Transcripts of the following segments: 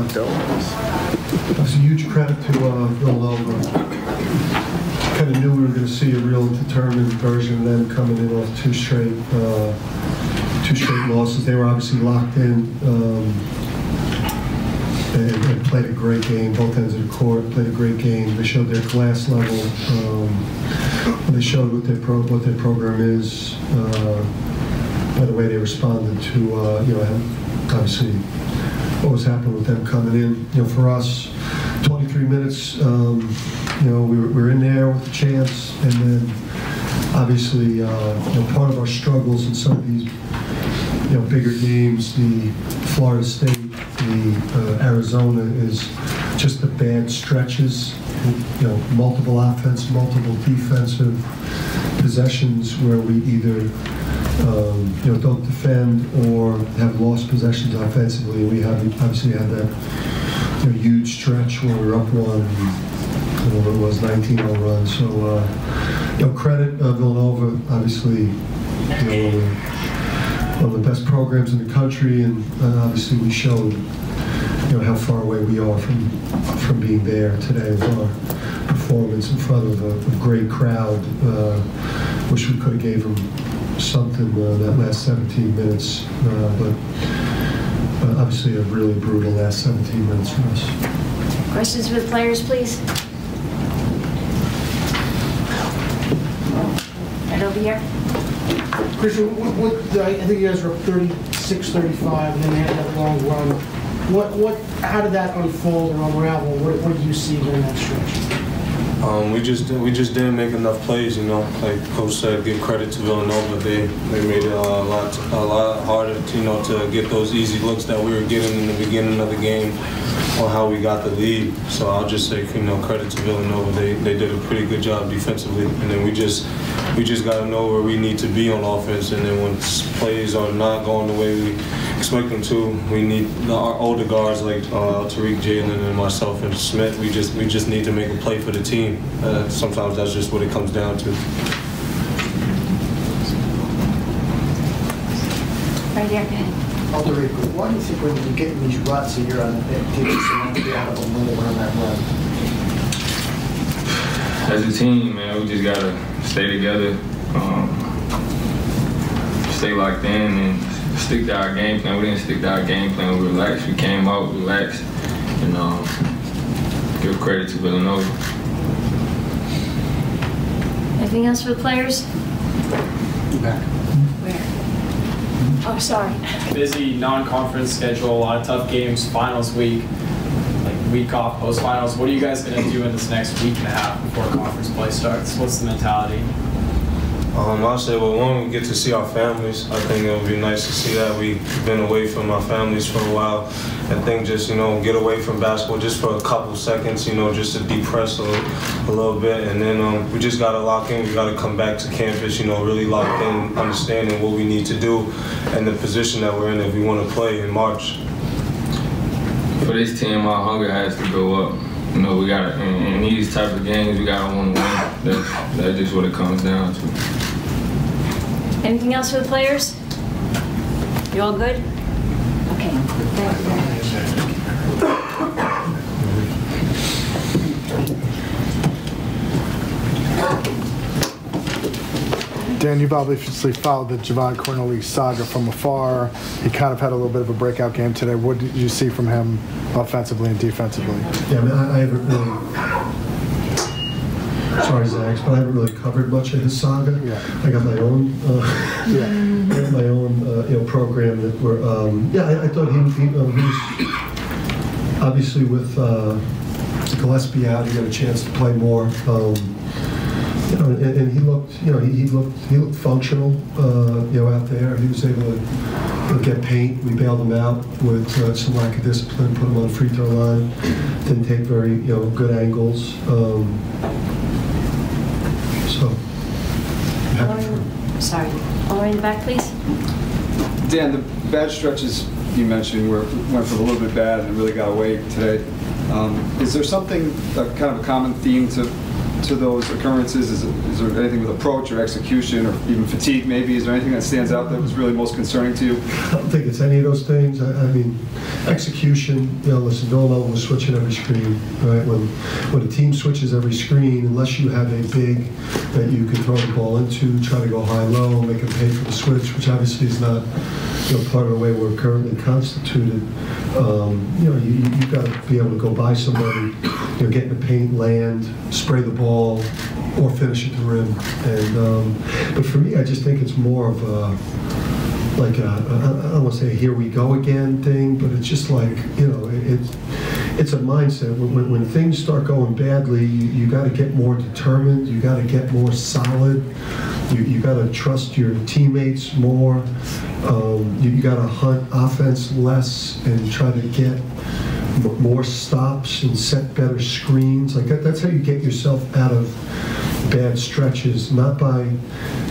condolences. That's a huge credit to Villanova. Kind of knew we were going to see a real determined version of them coming in off two straight losses. They were obviously locked in and played a great game. Both ends of the court played a great game. They showed their class level. They showed what their program is. By the way they responded to obviously what was happening with them coming in. For us, 23 minutes. We were in there with a chance, and then obviously part of our struggles in some of these bigger games, the Florida State, the Arizona, is just the bad stretches. Multiple offense, multiple defensive possessions where we either don't defend or have lost possessions offensively. We obviously had that huge stretch where we were up one. It was 19-0 run. So, credit Villanova, obviously, one of the best programs in the country, and obviously we showed, how far away we are from being there today with our performance in front of a great crowd. Wish we could have gave them something that last 17 minutes, but obviously a really brutal last 17 minutes for us. Questions for the players, please? Right over here. Christian, I think you guys were up 36-35, and then they had that long run. How did that unfold or unravel? What did you see during that stretch? We just didn't make enough plays, Like Coach said, give credit to Villanova. They made it a lot harder, to get those easy looks that we were getting in the beginning of the game, or how we got the lead. So I'll just say, credit to Villanova. They did a pretty good job defensively, and then we just got to know where we need to be on offense. And then when plays are not going the way we expect them to, we need our older guards like Tariq, Jalen, and myself and Smith. We just need to make a play for the team. Sometimes that's just what it comes down to. Right here, go ahead. Tariq, why do you think when you get in these ruts and you're on the bench, it takes so long to get out of a little on that run? As a team, man, we just gotta stay together, stay locked in, and stick to our game plan. We didn't stick to our game plan. We relaxed. We came out relaxed, and give credit to Villanova. Anything else for the players? Back. Where? Oh, sorry. Busy non-conference schedule, a lot of tough games, finals week, week off, post-finals. What are you guys going to do in this next week and a half before conference play starts? What's the mentality? I'll say, one, we get to see our families. I think it would be nice to see that. We've been away from our families for a while. I think just, get away from basketball just for a couple seconds, just to depress a little bit. And then we just got to lock in. We got to come back to campus, really locked in, understanding what we need to do and the position that we're in if we want to play in March. For this team, our hunger has to go up. We got to, in these type of games, we got to want to win. That's just what it comes down to. Anything else for the players? You all good? Okay. Dan, you've obviously followed the Javon Cornelius saga from afar. He kind of had a little bit of a breakout game today. What did you see from him offensively and defensively? Yeah, I haven't really, sorry Zach, but I haven't really covered much of his saga. Yeah. I got my own, program that we're, I thought he was, obviously with Gillespie out, he got a chance to play more. And he looked, he looked functional, out there. He was able to get paint. We bailed him out with some lack of discipline, put him on the free throw line. Didn't take very, good angles. Sorry. All right in the back, please. Dan, the bad stretches you mentioned went from a little bit bad and really got away today. Is there something, kind of a common theme to to those occurrences? Is there anything with approach or execution or even fatigue maybe? Is there anything that stands out that was really most concerning to you? I don't think it's any of those things. I mean, execution, listen, Villanova was switching every screen, right? When a team switches every screen, unless you have a big that you can throw the ball into, try to go high-low, make them pay for the switch, which obviously is not part of the way we're currently constituted. You've got to be able to go by somebody, get in the paint, land, spray the ball, or finish at the rim. And but for me, I just think it's more of I don't want to say a here we go again thing, but it's just like, it's a mindset. When things start going badly, you got to get more determined, you got to get more solid, you got to trust your teammates more, you got to hunt offense less and try to get more stops and set better screens. Like that's how you get yourself out of bad stretches, not by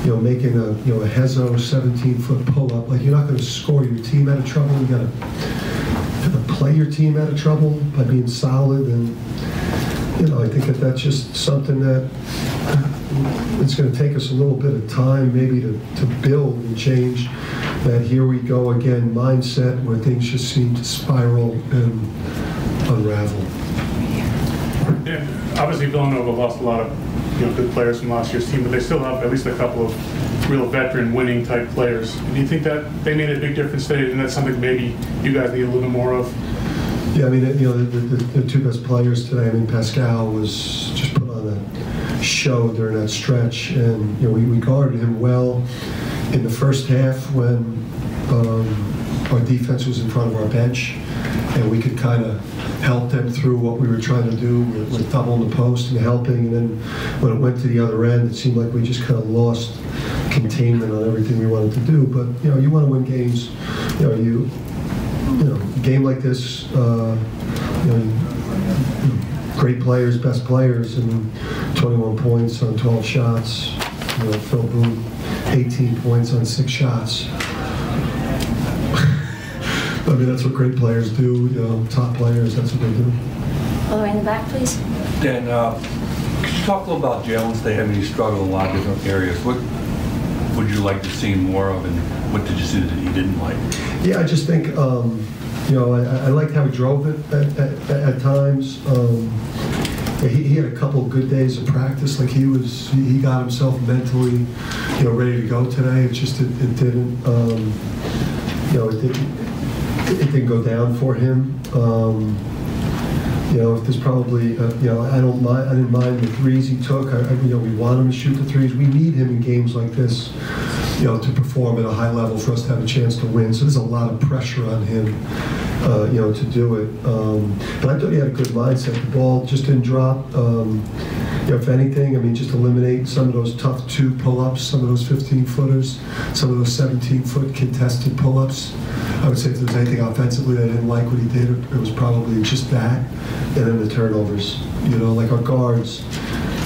making a Hezo 17-foot pull-up. Like, you're not going to score your team out of trouble. You got to play your team out of trouble by being solid. And I think that's just something that it's going to take us a little bit of time maybe to build and change that here we go again mindset where things just seem to spiral and unravel. Yeah, obviously Villanova lost a lot of good players from last year's team, but they still have at least a couple of real veteran winning type players. Do you think that they made a big difference today, and that's something maybe you guys need a little bit more of? Yeah, I mean, the two best players today, I mean, Pascal was just put on a show during that stretch, and we guarded him well in the first half when our defense was in front of our bench, and we could kind of help them through what we were trying to do with doubling the post and helping. And then when it went to the other end, it seemed like we just kind of lost containment on everything we wanted to do. But you want to win games. A game like this, great players, best players, and 21 points on 12 shots. Phil Booth, 18 points on 6 shots. I mean, that's what great players do, top players, that's what they do. All the way in the back, please. Dan, could you talk a little about Jalen's day? I mean, he struggled in a lot of different areas. What would you like to see more of, and what did you see that he didn't like? Yeah, I just think, I liked how he drove it at times. He had a couple of good days of practice. Like he got himself mentally, ready to go today. It's just it didn't, it didn't go down for him. If there's probably, I didn't mind the threes he took. We want him to shoot the threes. We need him in games like this, to perform at a high level for us to have a chance to win. So there's a lot of pressure on him, to do it. But I thought he had a good mindset. The ball just didn't drop. If anything, I mean, just eliminate some of those tough 2 pull-ups, some of those 15-footers, some of those 17-foot contested pull-ups. I would say if there was anything offensively I didn't like what he did, it was probably just that. And then the turnovers. Like our guards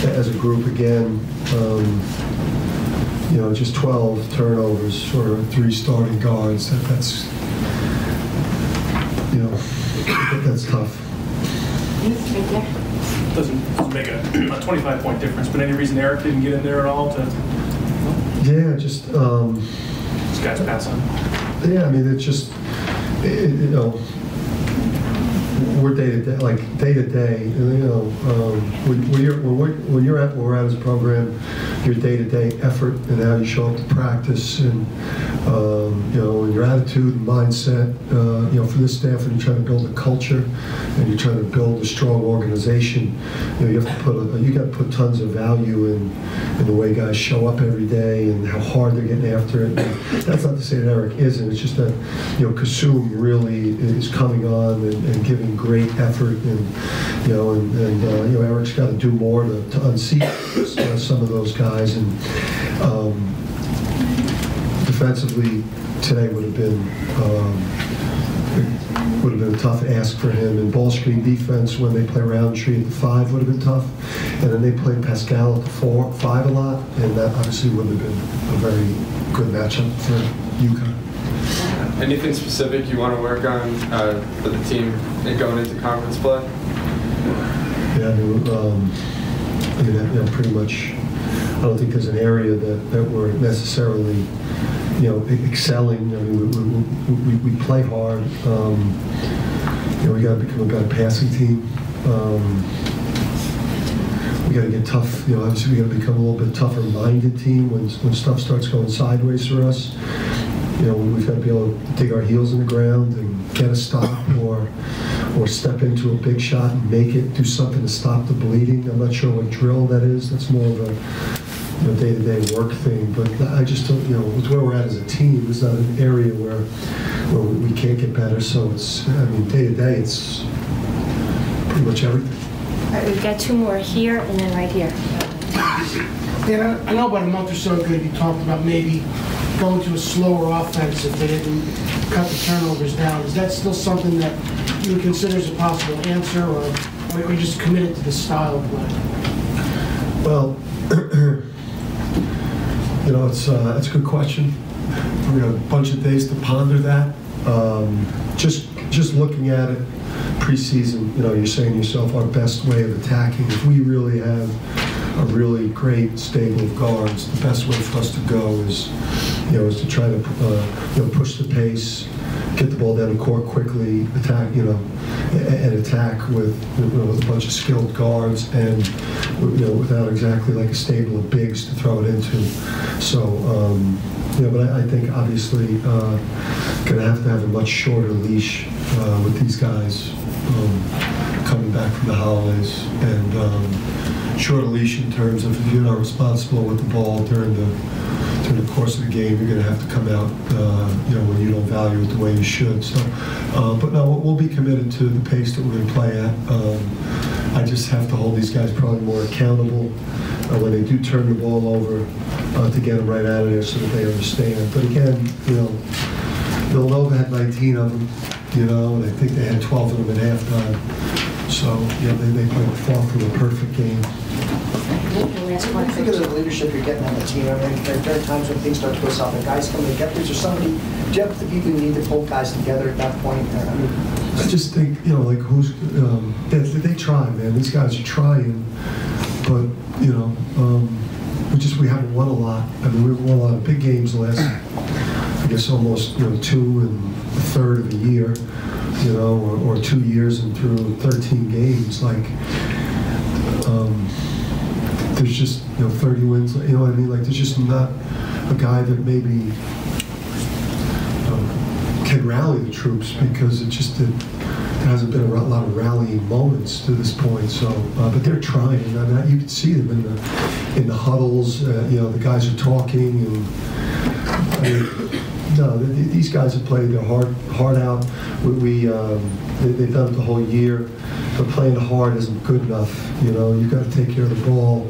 as a group again, just 12 turnovers for 3 starting guards. That's tough. Right there. Doesn't make a 25-point difference, but any reason Eric didn't get in there at all to? Yeah, just this guy's pass on. Yeah, I mean, it's just we're day to day. When we're at his program, your day-to-day effort and how you show up to practice and your attitude and mindset. For this staff, when you're trying to build a culture and you're trying to build a strong organization, you have to you got to put tons of value in the way guys show up every day and how hard they're getting after it. And that's not to say that Eric isn't. It's just that Kasum really is coming on and giving great effort, and Eric's got to do more to unseat some of those guys. And defensively today would have been a tough ask for him. And ball screen defense, when they play Roundtree at the 5, would have been tough. And then they played Pascal at the 5 a lot, and that obviously would have been a very good matchup for UConn. Anything specific you want to work on for the team going into conference play? Yeah, I mean, pretty much. I don't think there's an area that we're necessarily, excelling. I mean, we play hard. We got to become a better passing team. We got to get tough. Obviously, we got to become a little bit tougher-minded team when stuff starts going sideways for us. We've got to be able to dig our heels in the ground and get a stop or step into a big shot and make it, do something to stop the bleeding. I'm not sure what drill that is. That's more of a day-to-day work thing. But I just don't, with where we're at as a team, it's not an area where we can't get better. So it's, day-to-day, it's pretty much everything. All right, we've got two more here and then right here. Dan, I know about a month or so ago you talked about maybe going to a slower offense if they didn't cut the turnovers down. Is that still something that you would consider as a possible answer, or are you just committed to the style of play? Well, it's a good question. We have a bunch of days to ponder that. Just looking at it preseason, you're saying to yourself, our best way of attacking, if we really have a really great stable of guards, the best way for us to go is to try to push the pace, get the ball down the court quickly, attack, and attack with a bunch of skilled guards and without exactly like a stable of bigs to throw it into. So, but I think obviously going to have a much shorter leash with these guys coming back from the holidays, and shorter leash in terms of if you're not responsible with the ball during the course of the game, you're going to have to come out, when you don't value it the way you should. So, but no, we'll be committed to the pace that we're going to play at. I just have to hold these guys probably more accountable when they do turn the ball over to get them right out of there so that they understand. But again, Villanova had 19 of them, and I think they had 12 of them at halftime. So, they fought through a perfect game. What do you think of the leadership you're getting on the team? I mean, there are times when things start to go south and guys come together. Is there somebody, do you have the people you need to pull guys together at that point? I just think, they try, man. These guys are trying, but, we haven't won a lot. I mean, we've won a lot of big games the last, I guess, almost, 2 1/3 of a year, or 2 years and through 13 games. Like, there's just 30 wins. You know what I mean? Like, there's just not a guy that maybe can rally the troops because there hasn't been a lot of rallying moments to this point. So, but they're trying. And you can see them in the huddles. The guys are talking, and these guys have played their heart out. They've done it the whole year. But playing hard isn't good enough. You've got to take care of the ball.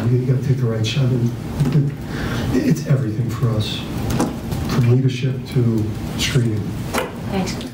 You got to take the right shot. It's everything for us, from leadership to screening. Thanks.